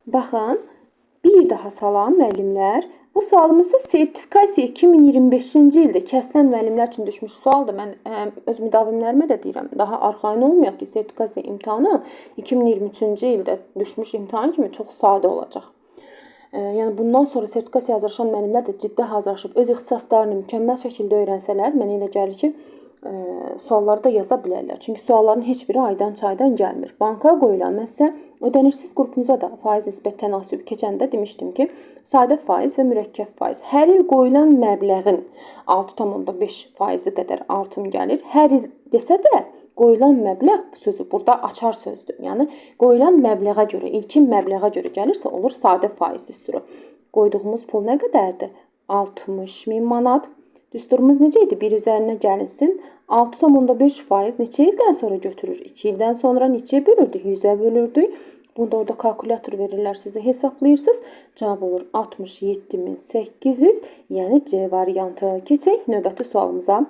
Baxın, bir daha salam müəllimlər. Bu sualımız isə sertifikasiya 2025-ci ildə kəsilən müəllimlər üçün düşmüş sualdır. Mən öz müdavimlərimə də deyirəm, daha arxayın olmayaq ki, sertifikasiya imtahanı 2023-cü ildə düşmüş imtahan kimi çox sadə olacaq. Yəni bundan sonra sertifikasiya hazırlaşan müəllimlər də ciddi hazırlaşıb öz ixtisaslarını mükəmməl şəkildə öyrənsələr, mənə elə gəlir ki, sualları da yaza bilərlər. Çünki sualların heç biri aydan çaydan gəlmir. Banka qoyulan, mən sizə ödənişsiz qrupunuza da faiz nisbət tənasibi keçəndə demişdim ki, sadə faiz və mürəkkəb faiz. Hər il qoyulan məbləğin 6,5% qədər artım gəlir. Hər il desə də qoyulan məbləğ sözü burada açar sözdür. Yəni qoyulan məbləğə görə, ilkin məbləğə görə gəlirsə olur sadə faiz düsturu. Qoyduğumuz pul nə qədərdir? 60.000 manat. Düsturumuz necə idi? 1 üzərinə gəlinsin. 6,5% neçə ildən sonra götürür? 2 ildən sonra neçəyə bölürdük? 100-ə bölürdük. Bunu da orada kalkulyator verirlər, sizə hesablayırsınız. Cavab olur 67.800, yəni C variantı. Keçək növbəti sualımıza.